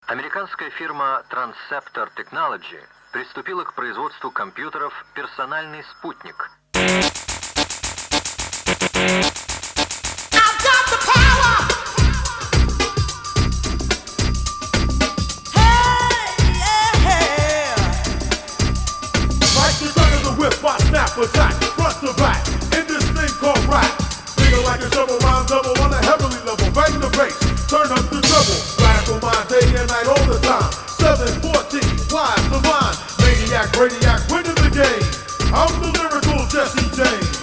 Американская фирма Transceptor Technology приступила к производству компьютеров «Персональный спутник». Attack, front to back, in this thing called rap. Feel like a shovel rhyme double on a heavenly level. Bang the bass, turn up the treble. Radical mind day and night all the time. 714, wise, divine, maniac, radiac, winning the game. I'm the lyrical Jesse James.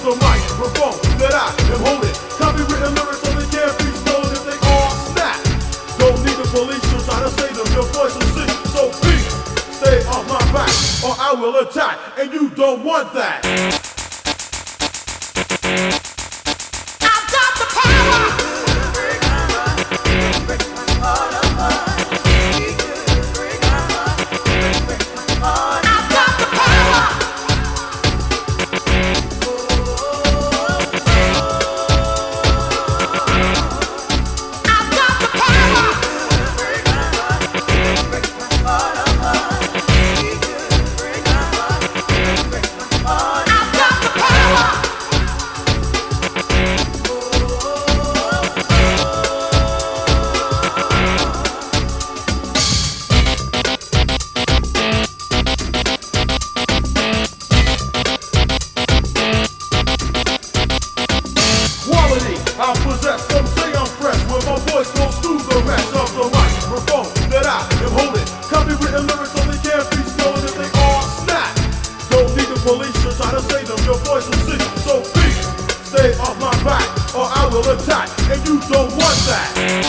The microphone that I am holding, copywritten lyrics so they can't be stolen if they all snap. Don't need the police to try to save them, your voice will sing. So please, stay off my back, or I will attack, and you don't want that. I've got the power. I possess, some say I'm fresh, where my voice goes through the rest of the microphone that I am holding. Copywritten lyrics so they can't be stolen if they all snap. Don't need the police to try to save them, your voice will sing. So please, stay off my back, or I will attack, and you don't want that.